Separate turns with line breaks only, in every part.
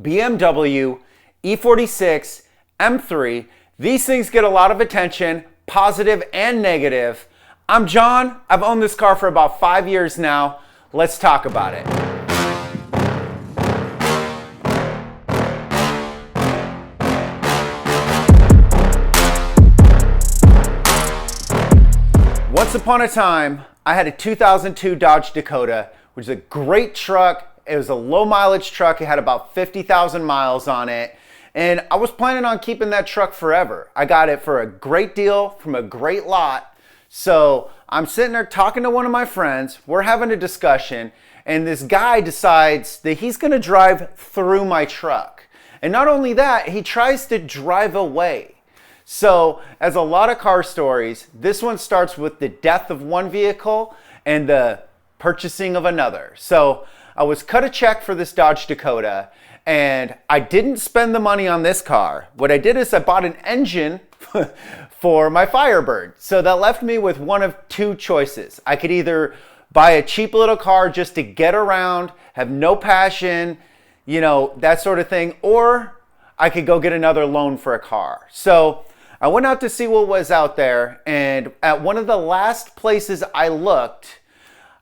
BMW, E46, M3. These things get a lot of attention, positive and negative. I'm John. I've owned this car for about 5 years now. Let's talk about it. Once upon a time, I had a 2002 Dodge Dakota, which is a great truck. It was a low mileage truck. It had about 50,000 miles on it. And I was planning on keeping that truck forever. I got it for a great deal from a great lot. So I'm sitting there talking to one of my friends. We're having a discussion. And this guy decides that he's going to drive through my truck. And not only that, he tries to drive away. So, as a lot of car stories, this one starts with the death of one vehicle and the purchasing of another. So, I was cut a check for this Dodge Dakota, and I didn't spend the money on this car. What I did is I bought an engine for my Firebird. So, that left me with one of two choices. I could either buy a cheap little car just to get around, have no passion, that sort of thing, or I could go get another loan for a car. So, I went out to see what was out there, and at one of the last places I looked,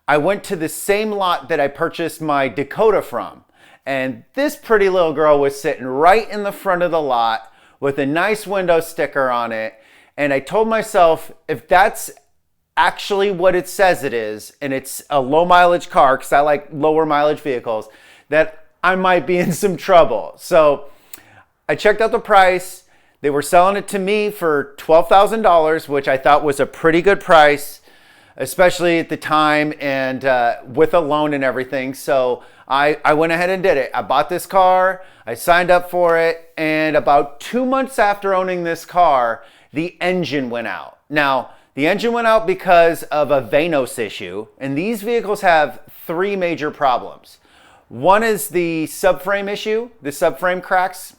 I went to the same lot that I purchased my Dakota from. And this pretty little girl was sitting right in the front of the lot with a nice window sticker on it. And I told myself, if that's actually what it says it is, and it's a low mileage car, because I like lower mileage vehicles, that I might be in some trouble. So I checked out the price. They were selling it to me for $12,000, which I thought was a pretty good price, especially at the time and with a loan and everything. So I went ahead and did it. I bought this car, I signed up for it, and about 2 months after owning this car, the engine went out. Now, the engine went out because of a Vanos issue, and these vehicles have three major problems. One is the subframe issue, the subframe cracks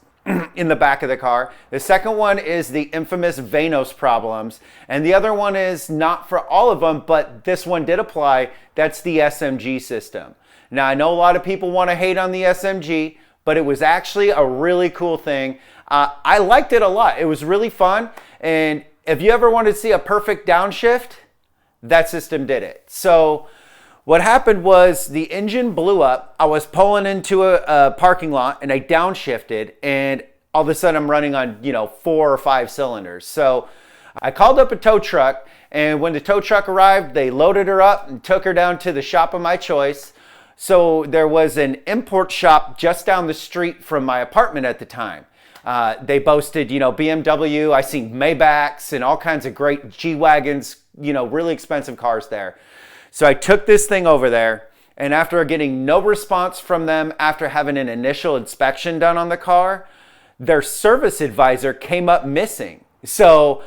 in the back of the car. The second one is the infamous Vanos problems. And the other one is not for all of them, but this one did apply. That's the SMG system. Now, I know a lot of people want to hate on the SMG, but it was actually a really cool thing. I liked it a lot. It was really fun. And if you ever wanted to see a perfect downshift, that system did it. So what happened was the engine blew up. I was pulling into a parking lot and I downshifted, and all of a sudden I'm running on, 4 or 5 cylinders. So I called up a tow truck, and when the tow truck arrived, they loaded her up and took her down to the shop of my choice. So there was an import shop just down the street from my apartment at the time. They boasted, BMW. I seen Maybachs and all kinds of great G-Wagons, really expensive cars there. So I took this thing over there, and after getting no response from them after having an initial inspection done on the car, their service advisor came up missing. So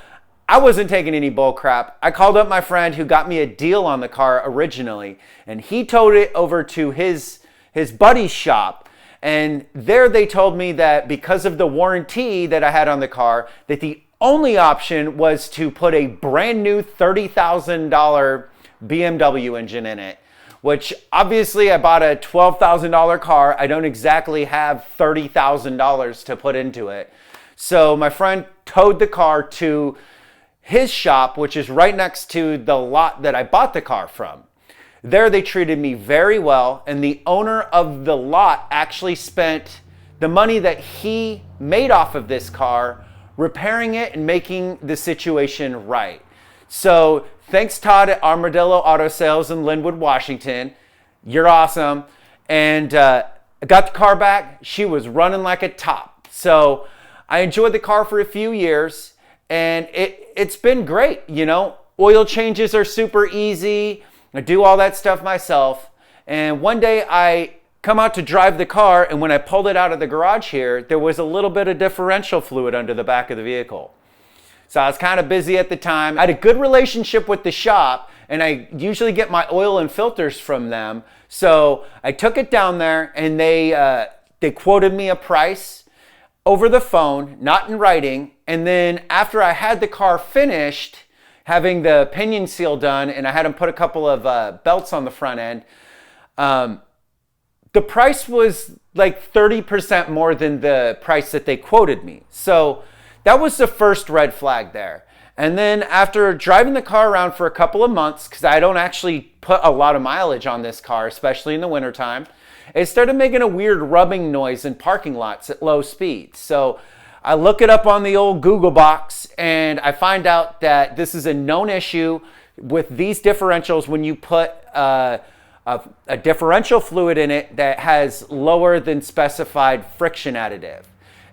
I wasn't taking any bull crap. I called up my friend who got me a deal on the car originally, and he towed it over to his buddy's shop. And there they told me that because of the warranty that I had on the car, that the only option was to put a brand new $30,000 BMW engine in it, which obviously I bought a $12,000 car. I don't exactly have $30,000 to put into it. So my friend towed the car to his shop, which is right next to the lot that I bought the car from. There they treated me very well, and the owner of the lot actually spent the money that he made off of this car repairing it and making the situation right. So thanks, Todd at Armadillo Auto Sales in Linwood, Washington. You're awesome. And I got the car back. She was running like a top. So I enjoyed the car for a few years, and it's been great. Oil changes are super easy. I do all that stuff myself. And one day I come out to drive the car, and when I pulled it out of the garage here, there was a little bit of differential fluid under the back of the vehicle. So I was kind of busy at the time. I had a good relationship with the shop, and I usually get my oil and filters from them. So I took it down there, and they quoted me a price over the phone, not in writing. And then after I had the car finished, having the pinion seal done, and I had them put a couple of belts on the front end, the price was like 30% more than the price that they quoted me. So that was the first red flag there. And then after driving the car around for a couple of months, because I don't actually put a lot of mileage on this car, especially in the wintertime, it started making a weird rubbing noise in parking lots at low speeds. So I look it up on the old Google box and I find out that this is a known issue with these differentials when you put a differential fluid in it that has lower than specified friction additive.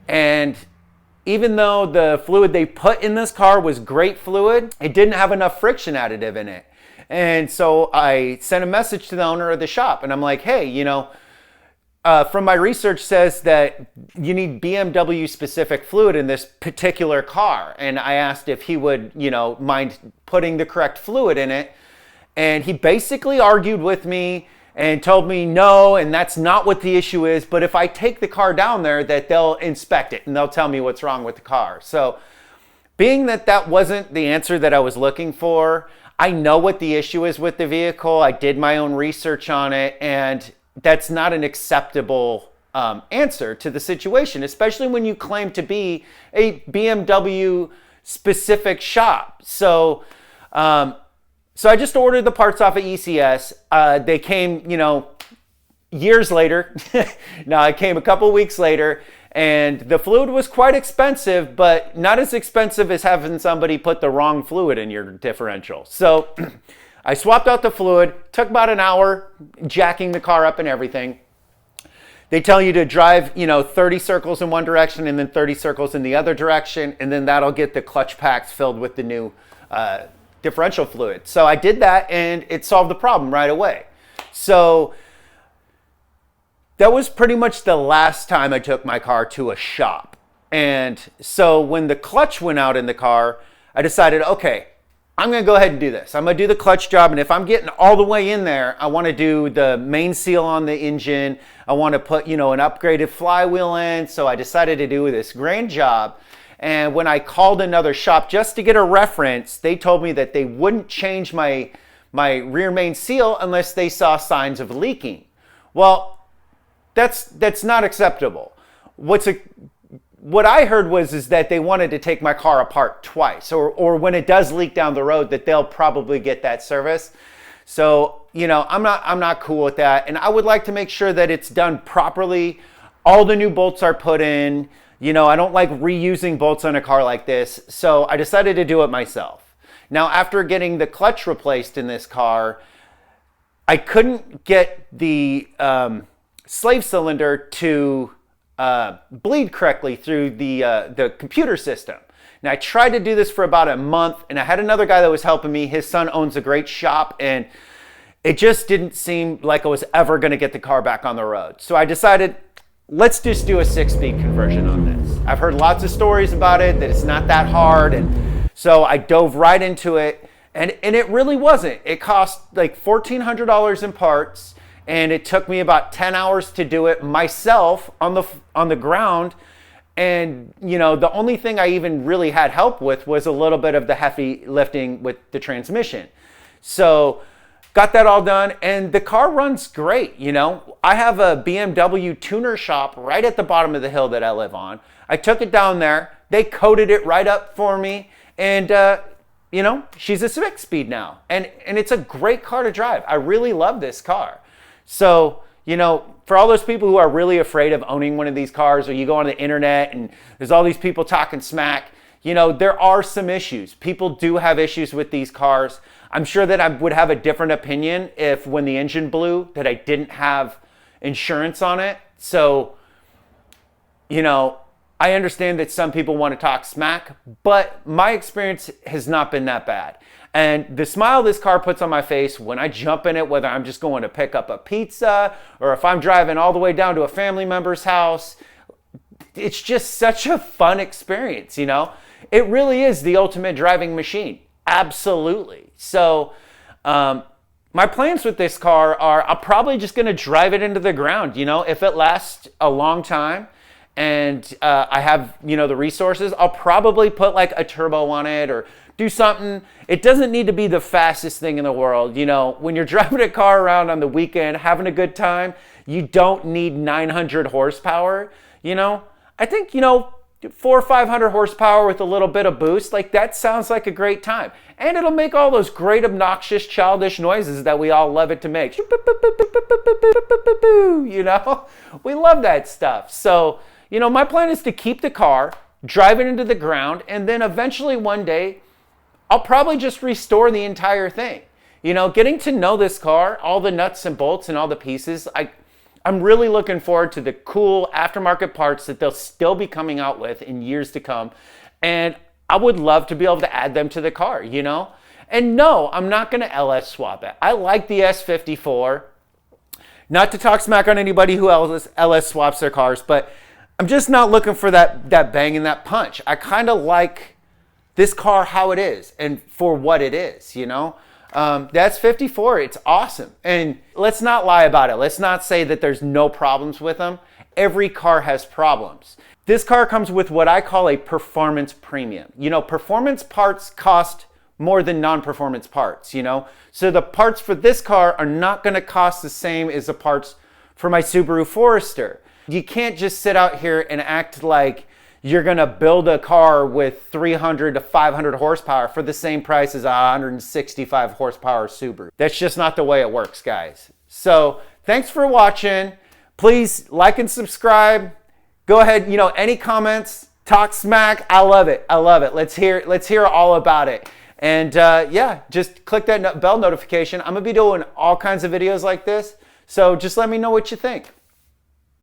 And even though the fluid they put in this car was great fluid, it didn't have enough friction additive in it. And so I sent a message to the owner of the shop and I'm like, hey, you know, from my research says that you need BMW specific fluid in this particular car. And I asked if he would, you know, mind putting the correct fluid in it. And he basically argued with me and told me no, and that's not what the issue is. But if I take the car down there, that they'll inspect it and they'll tell me what's wrong with the car. So being that that wasn't the answer that I was looking for, I know what the issue is with the vehicle. I did my own research on it, and that's not an acceptable answer to the situation, especially when you claim to be a BMW specific shop. So, so I just ordered the parts off of ECS. They came, you know, years later. No, it came a couple weeks later, and the fluid was quite expensive, but not as expensive as having somebody put the wrong fluid in your differential. So I swapped out the fluid, took about an hour jacking the car up and everything. They tell you to drive, you know, 30 circles in one direction and then 30 circles in the other direction, and then that'll get the clutch packs filled with the new differential fluid. So I did that and it solved the problem right away. So that was pretty much the last time I took my car to a shop. And so when the clutch went out in the car, I decided, okay, I'm gonna go ahead and do this. I'm gonna do the clutch job, and if I'm getting all the way in there, I wanna do the main seal on the engine. I wanna put, you know, an upgraded flywheel in. So I decided to do this grand job. And when I called another shop just to get a reference, they told me that they wouldn't change my rear main seal unless they saw signs of leaking. Well, that's not acceptable. What I heard is that they wanted to take my car apart twice, or when it does leak down the road, that they'll probably get that service. So, you know, I'm not cool with that, and I would like to make sure that it's done properly. All the new bolts are put in. You know, I don't like reusing bolts on a car like this, so I decided to do it myself. Now, after getting the clutch replaced in this car, I couldn't get the slave cylinder to bleed correctly through the computer system. Now I tried to do this for about a month, and I had another guy that was helping me. His son owns a great shop, and it just didn't seem like I was ever going to get the car back on the road. So I decided, let's just do a 6-speed conversion on this. I've heard lots of stories about it, that it's not that hard, and so I dove right into it, and it really wasn't. It cost like $1,400 in parts, and it took me about 10 hours to do it myself on the ground. And, you know, the only thing I even really had help with was a little bit of the heavy lifting with the transmission. So got that all done, and the car runs great. You know, I have a BMW tuner shop right at the bottom of the hill that I live on. I took it down there. They coated it right up for me, and you know, she's a 6-speed now, and it's a great car to drive. I really love this car. So, you know, for all those people who are really afraid of owning one of these cars, or you go on the internet and there's all these people talking smack, you know, there are some issues. People do have issues with these cars. I'm sure that I would have a different opinion if when the engine blew that I didn't have insurance on it. So, you know, I understand that some people want to talk smack, but my experience has not been that bad. And the smile this car puts on my face when I jump in it, whether I'm just going to pick up a pizza or if I'm driving all the way down to a family member's house, it's just such a fun experience, you know? It really is the ultimate driving machine. Absolutely. So my plans with this car are I'm probably just going to drive it into the ground, you know? If it lasts a long time and I have, you know, the resources, I'll probably put like a turbo on it or do something. It doesn't need to be the fastest thing in the world. You know, when you're driving a car around on the weekend, having a good time, you don't need 900 horsepower, you know, I think, you know, 400 or 500 horsepower with a little bit of boost, like that sounds like a great time. And it'll make all those great obnoxious childish noises that we all love it to make. You know, we love that stuff. So, you know, my plan is to keep the car, drive it into the ground, and then eventually one day I'll probably just restore the entire thing. You know, getting to know this car, all the nuts and bolts and all the pieces, I'm really looking forward to the cool aftermarket parts that they'll still be coming out with in years to come. And I would love to be able to add them to the car, you know? And no, I'm not gonna LS swap it. I like the S54. Not to talk smack on anybody who LS swaps their cars, but I'm just not looking for that bang and that punch. I kind of like this car how it is and for what it is, you know? The S54, it's awesome. And let's not lie about it. Let's not say that there's no problems with them. Every car has problems. This car comes with what I call a performance premium. You know, performance parts cost more than non-performance parts, you know? So the parts for this car are not gonna cost the same as the parts for my Subaru Forester. You can't just sit out here and act like you're gonna build a car with 300 to 500 horsepower for the same price as a 165 horsepower Subaru. That's just not the way it works, guys. So thanks for watching. Please like and subscribe. Go ahead, you know, any comments, talk smack. I love it. I love it. Let's hear all about it. And yeah, just click that bell notification. I'm gonna be doing all kinds of videos like this. So just let me know what you think.